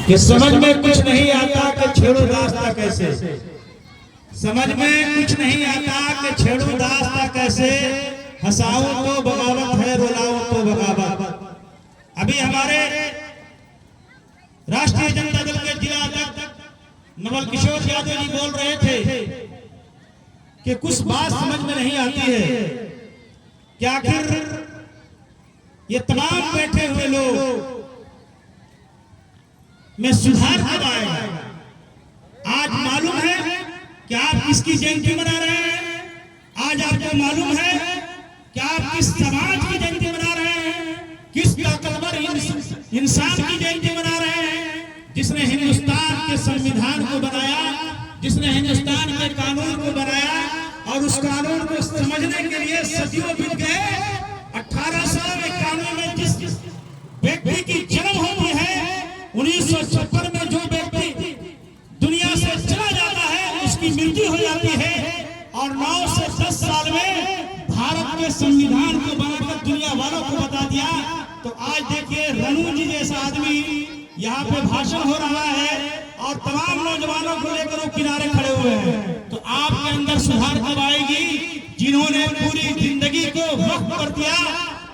कि समझ में कुछ नहीं आता कि छेड़ो रास्ता कैसे, समझ में कुछ नहीं आता कि छेड़ो रास्ता कैसे, हंसाओ तो बगावत है, रुलाओ तो बगावत। अभी हमारे राष्ट्रीय जनता दल के जिला अध्यक्ष नवल किशोर यादव जी बोल रहे थे कि कुछ बात समझ में नहीं आती है कि आखिर ये तमाम बैठे हुए लोग में सुधार कब आएगा। आज मालूम है कि आप किसकी जयंती मना रहे हैं, आज आपको मालूम है कि आप किस समाज की जयंती मना रहे हैं, किस ताकतवर इंसान की जयंती मना रहे हैं, जिसने हिंदुस्तान के संविधान को बनाया, जिसने हिंदुस्तान के कानून को बनाया और उस कानून को समझने के लिए सदियों बीत गए। 1891 में जिस व्यक्ति की जन्म होती है, 1956 में जो व्यक्ति दुनिया से चला जाता है उसकी मृत्यु हो जाती है, और 9 से 10 साल में भारत के संविधान को बनाकर दुनिया वालों को बता दिया। तो आज देखिए रणू जी जैसा आदमी यहाँ पे भाषण हो रहा है और तमाम नौजवानों को लेकर वो किनारे खड़े हुए हैं। तो आपके अंदर सुधार कब आएगी, जिन्होंने पूरी जिंदगी को वक्त कर दिया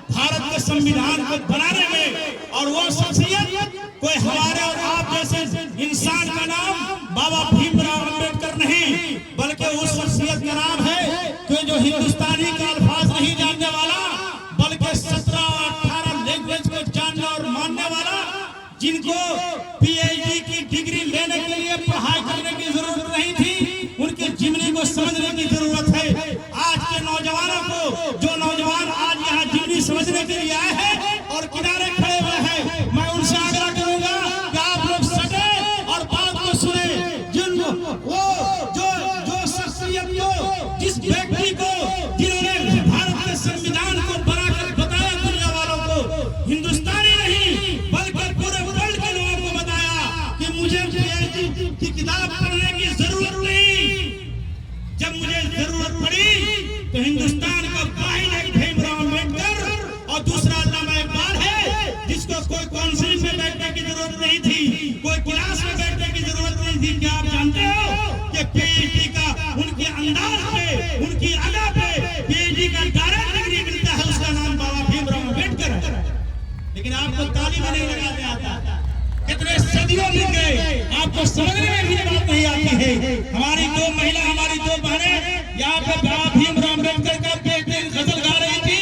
भारत के संविधान को बनाने में, और वो शख्सियत कोई हमारे और आप जैसे इंसान का नाम बाबा भीमराव अंबेडकर नहीं, बल्कि उस शख्सियत का नाम है कि जो हिंदुस्तानी का अल्फाज नहीं जानने वाला, बल्कि 17 और 18 लैंग्वेज को जानने और मानने वाला, जिनको पीएचडी की डिग्री लेने के लिए पढ़ाई करने की जरूरत नहीं थी, उनकी जीवनी को समझने की जरूरत है। आज के नौजवानों को, जो नौजवान आज यहाँ जीवनी समझने के लिए आए हैं और किनारे खड़े हुए हैं, मैं उनसे आग्रह करूंगा कि आप लोग सटे और बात को सुने। जिन वो जो शख्सियत को, जिस व्यक्ति को, जिन्होंने भारत के संविधान को बनाकर बताया दुनिया वालों को, हिंदुस्तानी नहीं बल्कि पूरे वर्ल्ड के लोगों को बताया कि मुझे पीएचडी की किताब पढ़ने की जरूरत नहीं, जब मुझे जरूरत पड़ी तो हिंदुस्तान का वाहिद एक भीमराव अंबेडकर और दूसरा अल्लामा इकबाल है, जिसको कोई काउंसिल में बैठने की जरूरत नहीं थी, कोई क्लास में बैठने की जरूरत नहीं थी। क्या आप जानते हो कि पीएचडी का उनके अंदाज पे, उनकी अदा पे पीएचडी का डायरेक्ट डिग्री मिलता है, उसका नाम बाबा भीमराव अंबेडकर है। लेकिन आपको ताली में नहीं लगाने आता, कितने सदियों बीत गए, आपको समझने में भी बात नहीं आती है। हमारी दो महिला, हमारी दो बहनें यहाँ पे बाबा भीमराव अंबेडकर का गजल गा रही थी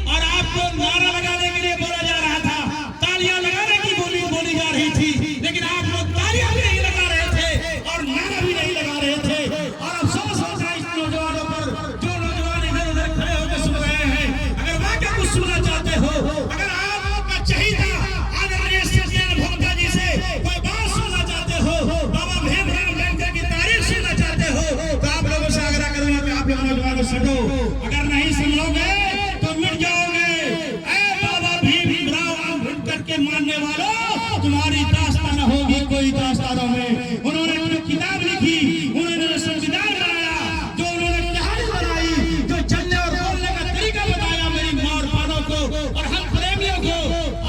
और आपको नारा लगाने के लिए बोला जा रहा था, तालियां लगाने की बोली जा रही थी, लेकिन आप लोग तालियां भी नहीं लगा रहे थे और नारा भी नहीं लगा रहे थे। और अफसोस होता है इस नौजवानों पर, जो नौजवान इधर उधर खड़े होकर सुन रहे हैं। अगर वाकई कुछ सुनना चाहते हो, अगर आपका चाहिए आदरणीय सत्येंद्र भोक्ता जी से कोई बात सुनना चाहते हो, बाबा भीमराव अंबेडकर की तारीफ सुनना चाहते हो, तो आप लोगों से आग्रह करूंगा कि आप नौजवानों सुनो। अगर नहीं सुनोगे तो मिट जाओगे। ऐ बाबा भीमराव अंबेडकर के मानने वालों, तुम्हारी दास्तान न होगी कोई दास्तानों में। उन्होंने जो किताब लिखी, उन्होंने जो संविधान बनाया, जो उन्होंने कहानी बनाई, जो चलने और बोलने का तरीका बताया मेरी माँ और बहनों को और हम प्रेमियों को,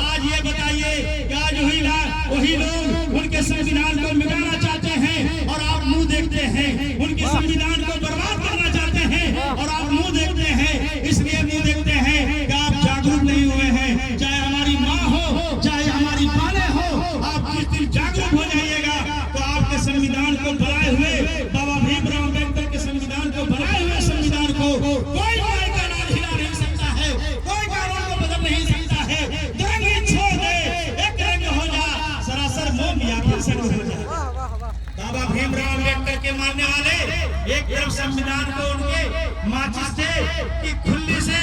आज ये बताइए कि आज वही लोग उनके संविधान को मिटाना चाहते हैं और आप मुंह देखते हैं, उनके संविधान को बर्बाद करना चाहते हैं और आप मुंह देखते हैं। इसलिए मुंह देखते हैं कि आप जागरूक नहीं हुए हैं। चाहे हमारी माँ हो, चाहे हमारी बहनें हो, आप जिस दिन जागरूक हो जाइएगा तो आपके संविधान को बनाए हुए, बाबा भीमराव अंबेडकर के संविधान को बनाए हुए संविधान को कोई कानून हिला नहीं सकता है, कोई कानून को बदल नहीं सकता है। रंग छोड़ दे, एक रंग हो जा, सरासर मोम या फिर संग हो जा। बाबा भीमराव अंबेडकर के मानने वाले एक तरफ संविधान को उनके माचिस से की खुल्ली से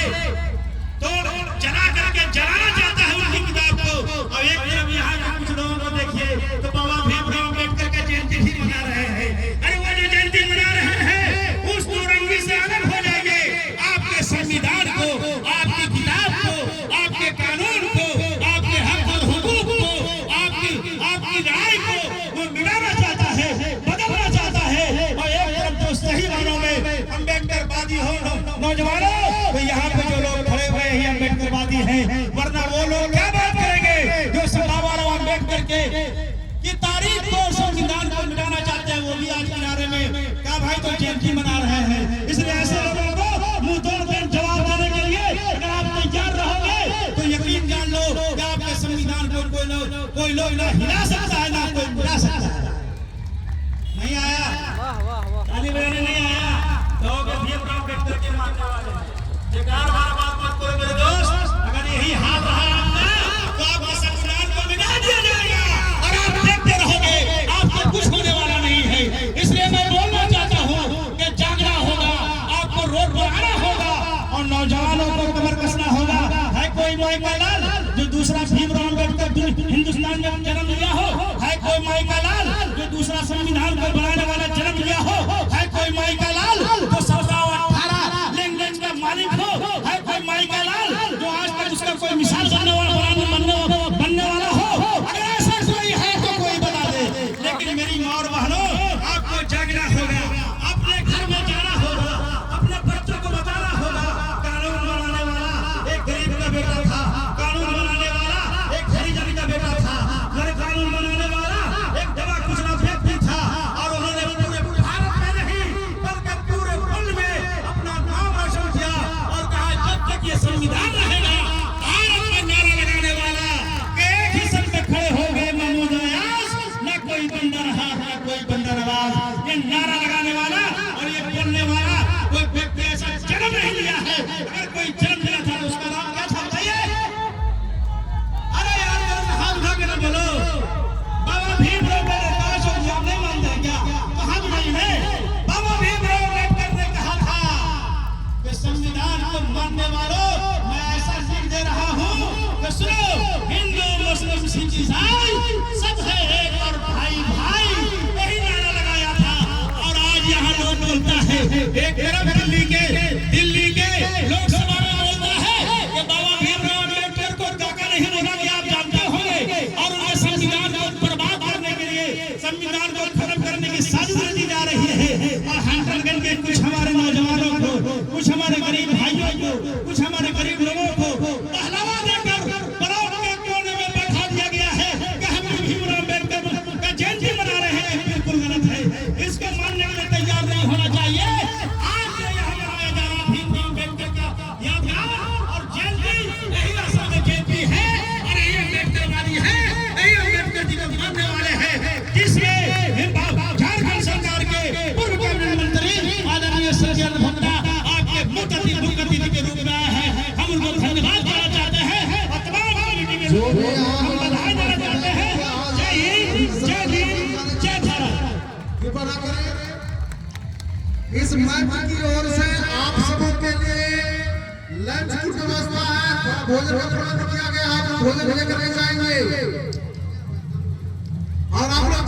तोड़ जला करके जलाना चाहता है उनकी किताब को, और एक तरफ यहाँ के कुछ लोगों को देखिए तो बाबा भीमराव अंबेडकर का जयंती भी मना रहे हैं। अरे वो जो जयंती मना रहे हैं उस दो-रंगी से अलग हो जाइए। आपके संविधान को, आपकी किताब को, आपके कानून को, आपके हक और हुकूक को, आपकी राय को वो मिटाना चाहता है, बदलना चाहता है। और एक तरफ जो सही मानों में अम्बेडकरवादी हो नौजवानों, तो यहाँ पे जो लोग खड़े हुए हैं अम्बेडकरवादी हैं, वरना वो लोग क्या बात करेंगे जो बाबा साहब अम्बेडकर के कि तारीख को संविधान को मिटाना चाहते हैं, वो भी आज किनारे में क्या भाई तो जयंती मना रहे हैं। इसलिए ऐसे लोगों को मुंह तोड़ कर जवाब देने के लिए अगर आप तैयार रहोगे तो यकीन जान लो कि आपके संविधान को कोई लोग ना हिला सकता है, ना कोई मिटा सकता है। नहीं आया ताली बजाने नहीं आया तो भीमराव अम्बेडकर के मानने वाले बेकार बात मत करो मेरे दोस्त। अगर यही हाल रहा आपका तो आपके संविधान को मिटा दिया जाएगा और आप देखते रहोगे, आपको कुछ होने वाला नहीं है। इसलिए मैं बोलना चाहता हूँ कि जागना होगा, आपको रोड पर आना होगा और नौजवानों को कमर कसना होगा। है कोई माई का लाल जो दूसरा भीमराव अम्बेडकर हिंदुस्तान में जन्म लिया हो? है कोई माई का लाल जो दूसरा संविधान को बनाने वाला जन्म लिया हो? है कोई माई का लाल जो 17-18 लैंग्वेज का मालिक हो? है कोई माई का लाल जो आज तक उसका कोई मिसाल बनने वाला हो? अगर ऐसा कोई है तो कोई बता दे। लेकिन मेरी माँ और बहनों, आपको जागना होगा, अपने घर में जाना होगा, अपने बच्चों को बताना होगा। कानून बनाने वाला एक गरीब का बेटा था, कानून बनाने वाला एक हरिजन का बेटा था, कानून बनाने वाला एक दवा कुचला व्यक्ति था और उन्होंने पूरे भारत में नहीं बल्कि पूरे वर्ल्ड में अपना नाम रोशन किया और कहा जब तक ये संविधान रहेगा, भारत में नारा लगाने वाला एक ही संग में खड़े हो गए महमूद अयाज, न कोई बंदा रहा न कोई बंदा नवाज। ये नारा लगाने वाला और ये बोलने वाला कोई व्यक्ति ऐसा जन्म नहीं लिया है। अगर कोई जन्म लिया था तो उसका नाम क्या था बताइए? अरे यार हाथ उठा के ना बोलो। बाबा भीमराव अम्बेडकर को नहीं मानते क्या? कहाँ नहीं है? बाबा भीमराव अम्बेडकर ने कहा था कि संविधान को मानने वालों मैं ऐसा लिख दे रहा हूँ कि सुनो, हिंदू मुस्लिम सिख ईसाई सब है एक और भाई भाई। यही नारा लगाया था और आज यहाँ लोग बोलता है, एक तरफ दिल्ली के लोकसभा में बोलता है कि बाबा भीमराव अम्बेडकर को काका नहीं बोला कि आप जानते होंगे और उन्हें संविधान को बर्बाद करने के लिए, संविधान को खत्म करने की साजिश रची जा रही है। और हंटरगंज के कुछ हमारे नौजवानों को, कुछ हमारे गरीब भाइयों को, कुछ हमारे गरीब लोगों को पहलावा देकर ब्लॉक के कोने में बैठा दिया गया है कि हम भीमराव अम्बेडकर का जयंती मना रहे हैं। बिल्कुल गलत है, इसको मानने के लिए तैयार नहीं होना चाहिए। आज से यहाँ मनाया जा रहा भीमराव अम्बेडकर का यादगार और जयंती, यही असल में जयंती है और यही अम्बेडकरवादी है, यही अम्बेडकर जी को मानने वाले हैं। जिससे झारखंड सरकार के पूर्व कैबिनेट मंत्री आदरणीय सज्जन भट्टा आपके मुख्य अतिथि के रूप में आए हैं। हम उनको धन्यवाद देना चाहते हैं और तमाम कमेटी के रूप में हम बधाई देना चाहते हैं। जय हिंद, जय भीम, जय भारत। इस मंच की ओर से आप सबों के लिए लंच की व्यवस्था है, भोजन का प्रबंध किया गया है, भोजन लेकर के जाएंगे और आप लोग